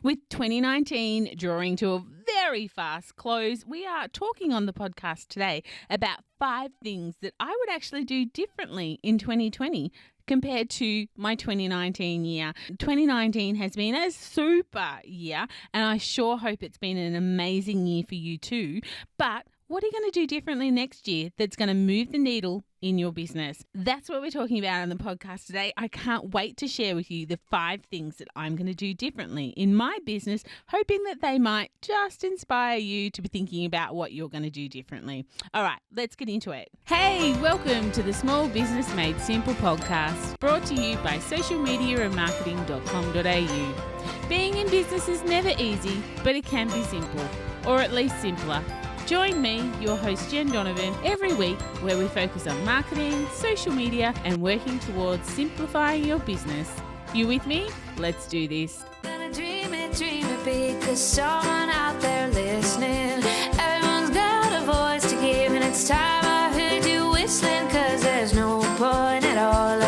With 2019 drawing to a very fast close, we are talking on the podcast today about 5 things that I would actually do differently in 2020 compared to my 2019 year. 2019 has been a super year, and I sure hope it's been an amazing year for you too. But what are you going to do differently next year that's going to move the needle in your business? That's what we're talking about on the podcast today. I can't wait to share with you the 5 things that I'm going to do differently in my business, hoping that they might just inspire you to be thinking about what you're going to do differently. All right, let's get into it. Hey, welcome to the Small Business Made Simple podcast, brought to you by socialmediaandmarketing.com.au. Being in business is never easy, but it can be simple, or at least simpler. Join me, your host Jen Donovan, every week where we focus on marketing, social media, and working towards simplifying your business. You with me? Let's do this. Gonna dream it big, 'cause someone out there listening. Everyone's got a voice to give, and it's time I heard you whistling, 'cause there's no point at all,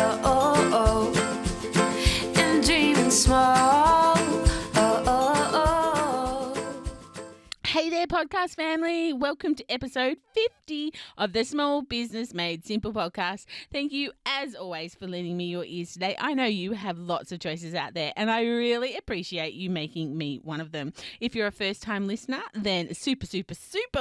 in dreaming small. Hey there, podcast family. Welcome to episode 50 of the Small Business Made Simple podcast. Thank you, as always, for lending me your ears today. I know you have lots of choices out there, and I really appreciate you making me one of them. If you're a first-time listener, then super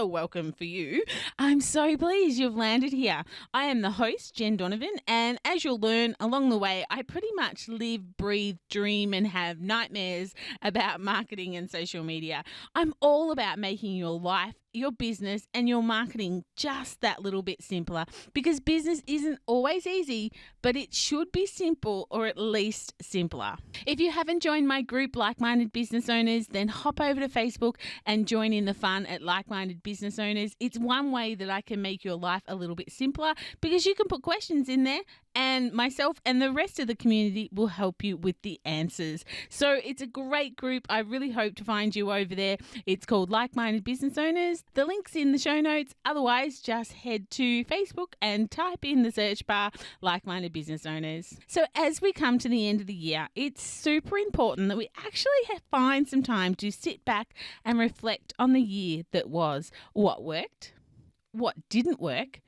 welcome for you. I'm so pleased you've landed here. I am the host, Jen Donovan, and as you'll learn along the way, I pretty much live, breathe, dream, and have nightmares about marketing and social media. I'm all about making your life, your business, and your marketing just that little bit simpler, because business isn't always easy, but it should be simple, or at least simpler. If you haven't joined my group, Like-Minded Business Owners, then hop over to Facebook and join in the fun at Like-Minded Business Owners. It's one way that I can make your life a little bit simpler, because you can put questions in there and myself and the rest of the community will help you with the answers. So it's a great group. I really hope to find you over there. It's called Like-Minded Business Owners. The link's in the show notes. Otherwise, just head to Facebook and type in the search bar, Like-Minded Business Owners. So as we come to the end of the year, it's super important that we actually find some time to sit back and reflect on the year that was. What worked? What didn't work?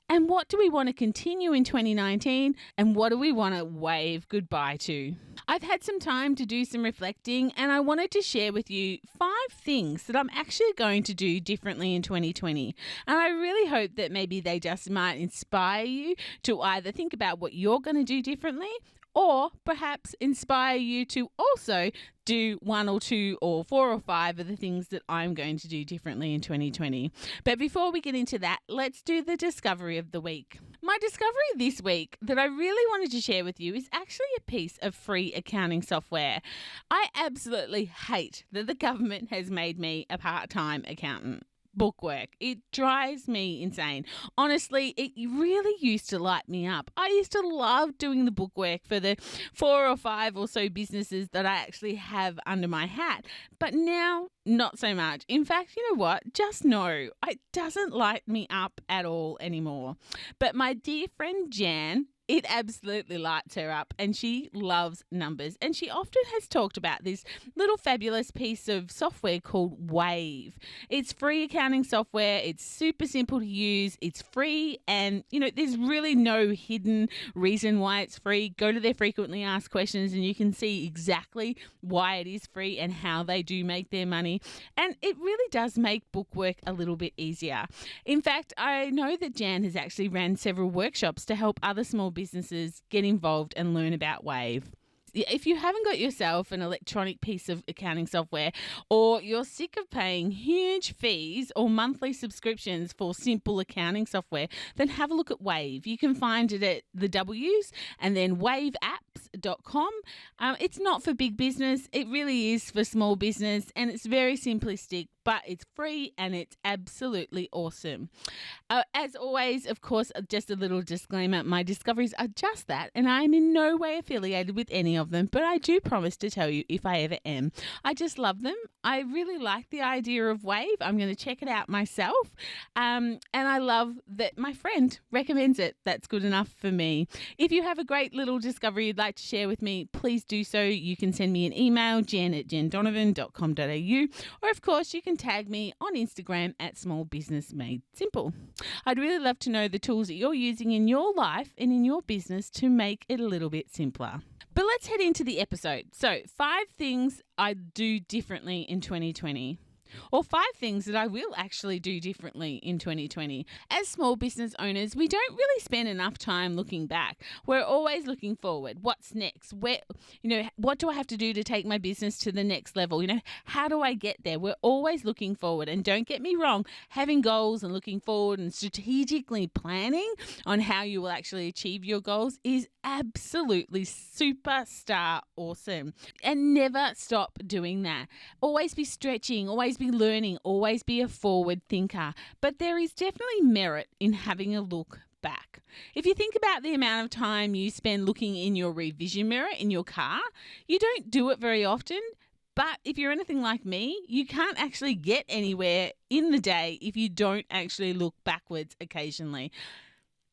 And what do we want to continue in 2019? And what do we want to wave goodbye to? I've had some time to do some reflecting, and I wanted to share with you 5 things that I'm actually going to do differently in 2020. And I really hope that maybe they just might inspire you to either think about what you're going to do differently, or perhaps inspire you to also do 1 or 2 or 4 or 5 of the things that I'm going to do differently in 2020. But before we get into that, let's do the discovery of the week. My discovery this week that I really wanted to share with you is actually a piece of free accounting software. I absolutely hate that the government has made me a part-time accountant. Bookwork. It drives me insane. Honestly, it really used to light me up. I used to love doing the bookwork for the 4 or 5 or so businesses that I actually have under my hat. But now, not so much. In fact, you know what? Just know it doesn't light me up at all anymore. But my dear friend Jan, it absolutely lights her up, and she loves numbers. And she often has talked about this little fabulous piece of software called Wave. It's free accounting software. It's super simple to use. It's free, and there's really no hidden reason why it's free. Go to their frequently asked questions and you can see exactly why it is free and how they do make their money. And it really does make bookwork a little bit easier. In fact, I know that Jan has actually ran several workshops to help other small businesses get involved and learn about Wave. If you haven't got yourself an electronic piece of accounting software, or you're sick of paying huge fees or monthly subscriptions for simple accounting software, then have a look at Wave. You can find it at the W's and then waveapps.com. It's not for big business. It really is for small business, and it's very simplistic, but it's free and it's absolutely awesome. As always, of course, just a little disclaimer, my discoveries are just that, and I'm in no way affiliated with any of them, but I do promise to tell you if I ever am. I just love them. I really like the idea of Wave. I'm going to check it out myself, and I love that my friend recommends it. That's good enough for me. If you have a great little discovery you'd like like to share with me, please do so. You can send me an email, jen@jendonovan.com.au, or of course you can tag me on Instagram at Small Business Made Simple. I'd really love to know the tools that you're using in your life and in your business to make it a little bit simpler. But let's head into the episode. So 5 things I'd do differently in 2020. Or 5 things that I will actually do differently in 2020. As small business owners, we don't really spend enough time looking back. We're always looking forward. What's next? What do I have to do to take my business to the next level? How do I get there? We're always looking forward. And don't get me wrong, having goals and looking forward and strategically planning on how you will actually achieve your goals is absolutely superstar awesome. And never stop doing that. Always be stretching, always be learning, always be a forward thinker. But there is definitely merit in having a look back. If you think about the amount of time you spend looking in your revision mirror in your car, you don't do it very often. But if you're anything like me, you can't actually get anywhere in the day if you don't actually look backwards occasionally.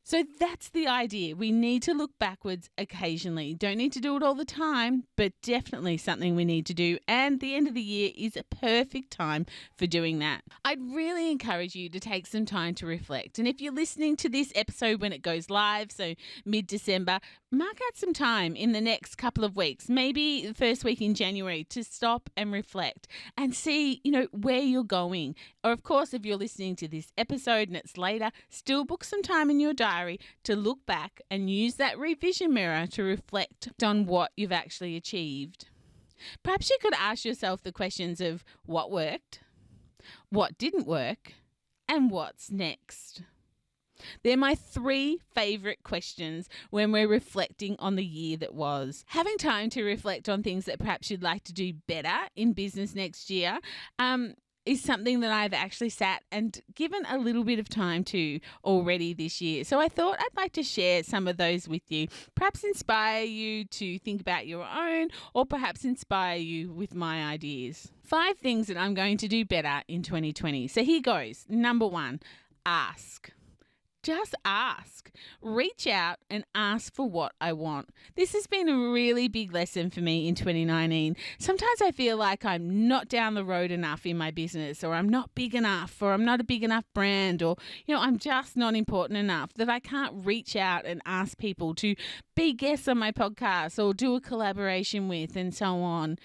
So that's the idea. We need to look backwards occasionally. Don't need to do it all the time, but definitely something we need to do. And the end of the year is a perfect time for doing that. I'd really encourage you to take some time to reflect. And if you're listening to this episode when it goes live, so mid-December, mark out some time in the next couple of weeks, maybe the first week in January, to stop and reflect and see, where you're going. Or of course, if you're listening to this episode and it's later, still book some time in your diary to look back and use that revision mirror to reflect on what you've actually achieved. Perhaps you could ask yourself the questions of what worked, what didn't work, and what's next. They're my 3 favourite questions when we're reflecting on the year that was. Having time to reflect on things that perhaps you'd like to do better in business next year is something that I've actually sat and given a little bit of time to already this year. So I thought I'd like to share some of those with you, perhaps inspire you to think about your own, or perhaps inspire you with my ideas. 5 things that I'm going to do better in 2020. So here goes. Number 1, ask. Just ask. Reach out and ask for what I want. This has been a really big lesson for me in 2019. Sometimes I feel like I'm not down the road enough in my business, or I'm not big enough, or I'm not a big enough brand, or, I'm just not important enough that I can't reach out and ask people to be guests on my podcast or do a collaboration with and so on.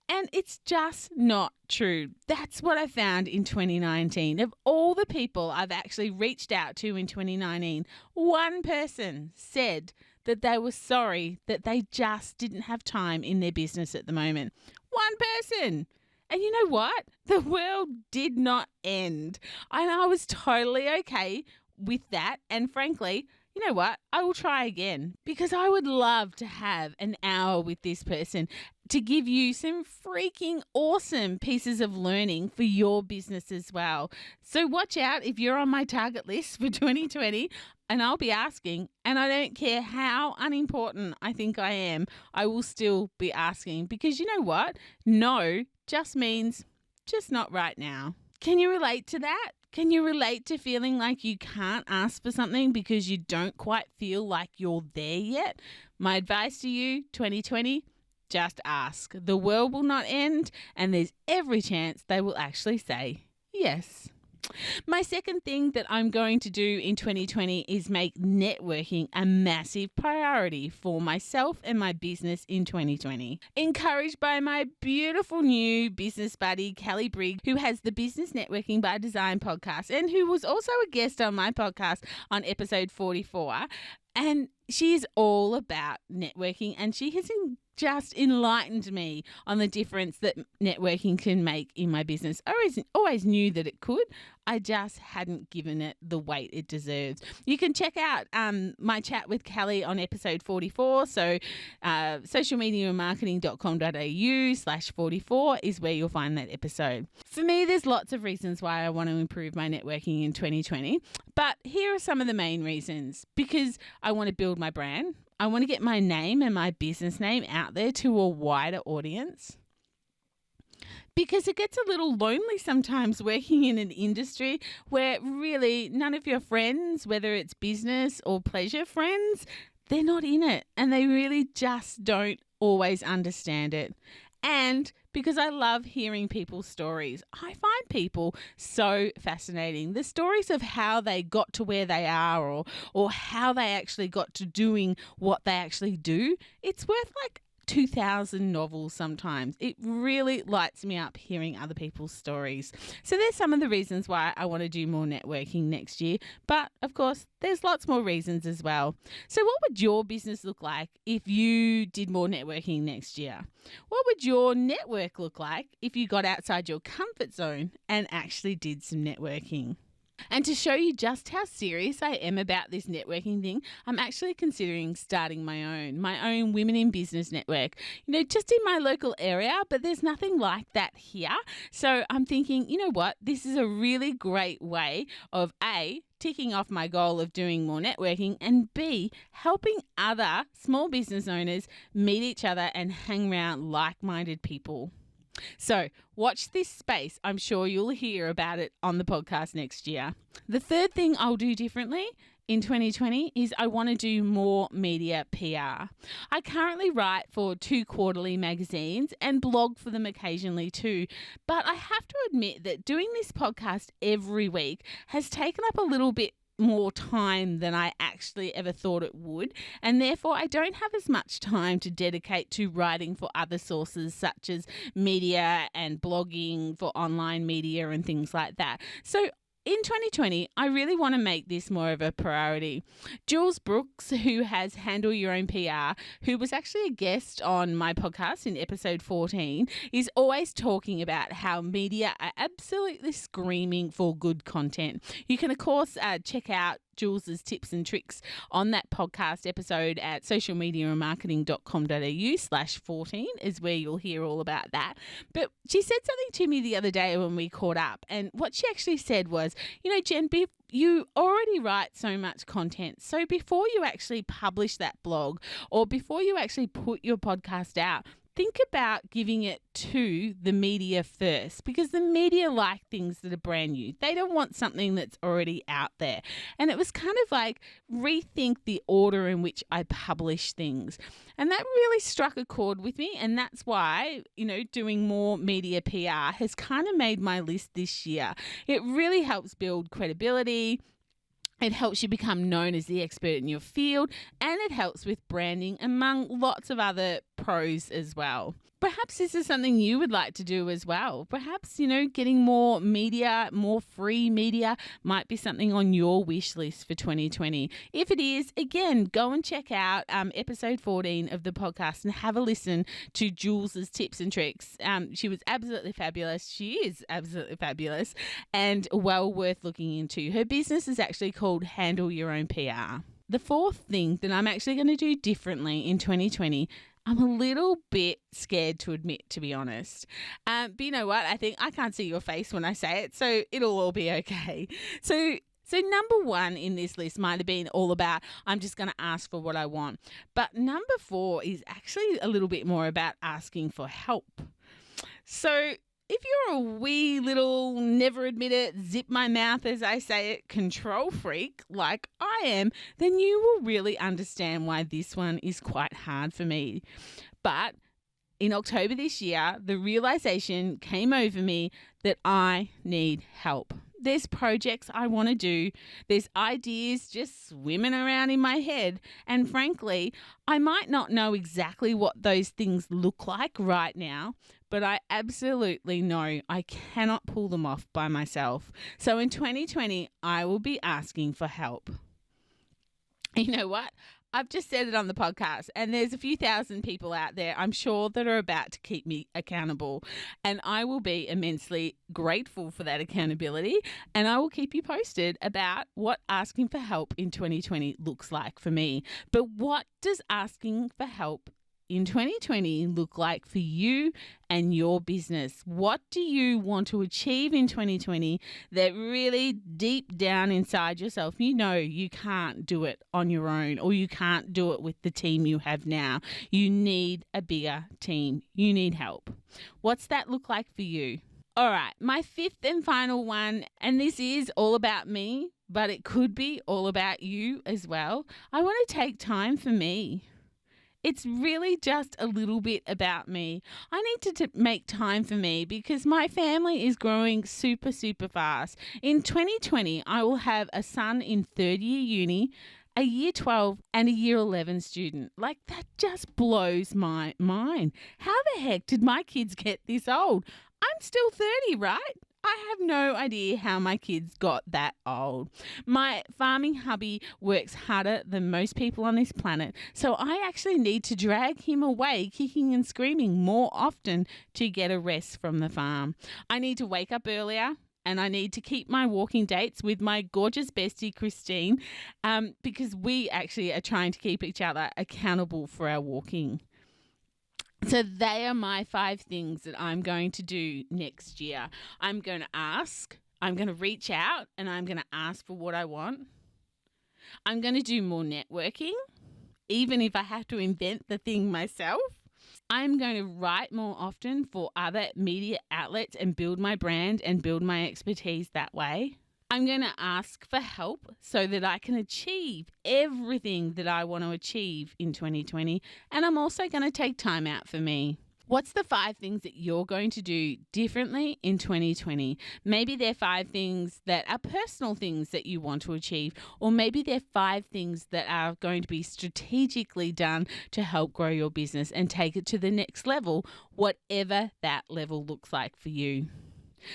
And it's just not true. That's what I found in 2019. Of all the people I've actually reached out to in 2019, one person said that they were sorry that they just didn't have time in their business at the moment. One person. And you know what? The world did not end. And I was totally okay with that. And frankly, you know what? I will try again, because I would love to have an hour with this person to give you some freaking awesome pieces of learning for your business as well. So watch out if you're on my target list for 2020, and I'll be asking, and I don't care how unimportant I think I am, I will still be asking, because you know what? No just means just not right now. Can you relate to that? Can you relate to feeling like you can't ask for something because you don't quite feel like you're there yet? My advice to you, 2020, just ask. The world will not end, and there's every chance they will actually say yes. My second thing that I'm going to do in 2020 is make networking a massive priority for myself and my business in 2020. Encouraged by my beautiful new business buddy, Kelly Brigg, who has the Business Networking by Design podcast and who was also a guest on my podcast on episode 44. And she is all about networking, and she has just enlightened me on the difference that networking can make in my business. I always knew that it could. I just hadn't given it the weight it deserves. You can check out my chat with Kelly on episode 44. So socialmediamarketing.com.au/44 is where you'll find that episode. For me, there's lots of reasons why I want to improve my networking in 2020. But here are some of the main reasons. Because I want to build my brand. I want to get my name and my business name out there to a wider audience. Because it gets a little lonely sometimes working in an industry where really none of your friends, whether it's business or pleasure friends, they're not in it and they really just don't always understand it. And because I love hearing people's stories, I find people so fascinating. The stories of how they got to where they are or how they actually got to doing what they actually do, it's worth like 2,000 novels sometimes. It really lights me up hearing other people's stories. So there's some of the reasons why I want to do more networking next year. But of course, there's lots more reasons as well. So what would your business look like if you did more networking next year? What would your network look like if you got outside your comfort zone and actually did some networking? And to show you just how serious I am about this networking thing, I'm actually considering starting my own women in business network, just in my local area, but there's nothing like that here. So I'm thinking, you know what, this is a really great way of A, ticking off my goal of doing more networking, and B, helping other small business owners meet each other and hang around like-minded people. So watch this space. I'm sure you'll hear about it on the podcast next year. The third thing I'll do differently in 2020 is I want to do more media PR. I currently write for 2 quarterly magazines and blog for them occasionally too. But I have to admit that doing this podcast every week has taken up a little bit more time than I actually ever thought it would, and therefore I don't have as much time to dedicate to writing for other sources such as media and blogging for online media and things like that. So in 2020, I really want to make this more of a priority. Jules Brooks, who has Handle Your Own PR, who was actually a guest on my podcast in episode 14, is always talking about how media are absolutely screaming for good content. You can, of course, check out Jules's tips and tricks on that podcast episode at socialmediamarketing.com.au/14 is where you'll hear all about that. But she said something to me the other day when we caught up, and what she actually said was, Jen, you already write so much content. So before you actually publish that blog or before you actually put your podcast out, think about giving it to the media first, because the media like things that are brand new. They don't want something that's already out there. And it was kind of like rethink the order in which I publish things. And that really struck a chord with me. And that's why, doing more media PR has kind of made my list this year. It really helps build credibility. It helps you become known as the expert in your field, and it helps with branding, among lots of other pros as well. Perhaps this is something you would like to do as well. Perhaps, getting more media, more free media might be something on your wish list for 2020. If it is, again, go and check out episode 14 of the podcast and have a listen to Jules's tips and tricks. She was absolutely fabulous. She is absolutely fabulous and well worth looking into. Her business is actually called Handle Your Own PR. The fourth thing that I'm actually going to do differently in 2020, I'm a little bit scared to admit, to be honest. But you know what? I think I can't see your face when I say it, so it'll all be okay. So number 1 in this list might have been all about I'm just going to ask for what I want. But number 4 is actually a little bit more about asking for help. So if you're a wee little, never admit it, zip my mouth as I say it, control freak like I am, then you will really understand why this one is quite hard for me. But in October this year, the realization came over me that I need help. There's projects I want to do. There's ideas just swimming around in my head. And frankly, I might not know exactly what those things look like right now, but I absolutely know I cannot pull them off by myself. So in 2020, I will be asking for help. You know what? I've just said it on the podcast, and there's a few thousand people out there, I'm sure, that are about to keep me accountable. And I will be immensely grateful for that accountability. And I will keep you posted about what asking for help in 2020 looks like for me. But what does asking for help in 2020 look like for you and your business? What do you want to achieve in 2020 that really deep down inside yourself, you can't do it on your own, or you can't do it with the team you have now? You need a bigger team. You need help. What's that look like for you? All right, my 5th and final one, and this is all about me, but it could be all about you as well. I want to take time for me. It's really just a little bit about me. I need to make time for me because my family is growing super, super fast. In 2020, I will have a son in third year uni, a year 12 and a year 11 student. Like, that just blows my mind. How the heck did my kids get this old? I'm still 30, right? I have no idea how my kids got that old. My farming hubby works harder than most people on this planet, so I actually need to drag him away kicking and screaming more often to get a rest from the farm. I need to wake up earlier, and I need to keep my walking dates with my gorgeous bestie, Christine, because we actually are trying to keep each other accountable for our walking. So they are my 5 things that I'm going to do next year. I'm going to reach out, and I'm going to ask for what I want. I'm going to do more networking, even if I have to invent the thing myself. I'm going to write more often for other media outlets and build my brand and build my expertise that way. I'm going to ask for help so that I can achieve everything that I want to achieve in 2020. And I'm also going to take time out for me. What's the 5 things that you're going to do differently in 2020? Maybe they're 5 things that are personal things that you want to achieve, or maybe they're 5 things that are going to be strategically done to help grow your business and take it to the next level, whatever that level looks like for you.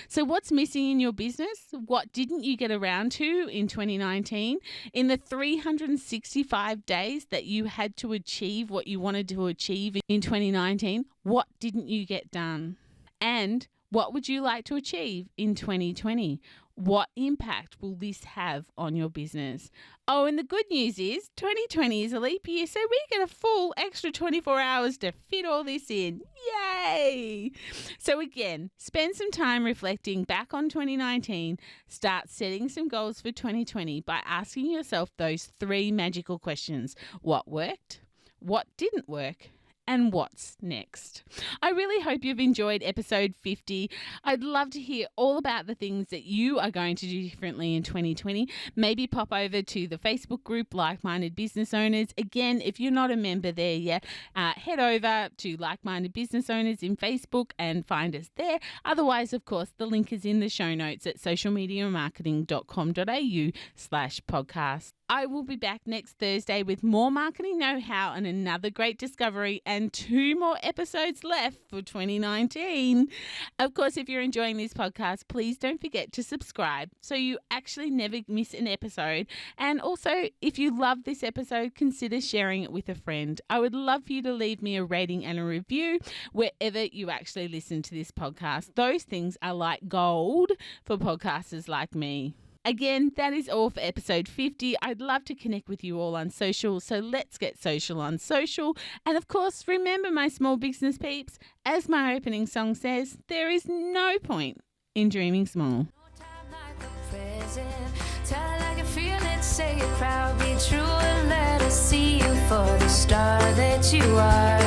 So what's missing in your business? What didn't you get around to in 2019? In the 365 days that you had to achieve what you wanted to achieve in 2019, what didn't you get done? And what would you like to achieve in 2020? What impact will this have on your business? Oh, and the good news is 2020 is a leap year, so we get a full extra 24 hours to fit all this in. Yay! So again, spend some time reflecting back on 2019. Start setting some goals for 2020 by asking yourself those 3 magical questions. What worked? What didn't work? And what's next? I really hope you've enjoyed episode 50. I'd love to hear all about the things that you are going to do differently in 2020. Maybe pop over to the Facebook group, Like-Minded Business Owners. Again, if you're not a member there yet, head over to Like-Minded Business Owners in Facebook and find us there. Otherwise, of course, the link is in the show notes at socialmediamarketing.com.au/podcast. I will be back next Thursday with more marketing know-how and another great discovery, and 2 more episodes left for 2019. Of course, if you're enjoying this podcast, please don't forget to subscribe so you actually never miss an episode. And also, if you love this episode, consider sharing it with a friend. I would love for you to leave me a rating and a review wherever you actually listen to this podcast. Those things are like gold for podcasters like me. Again, that is all for episode 50. I'd love to connect with you all on social, so let's get social on social. And of course, remember, my small business peeps, as my opening song says, there is no point in dreaming small. Tell it like you feel it, say it proud, be true, and let us see you for the star that you are.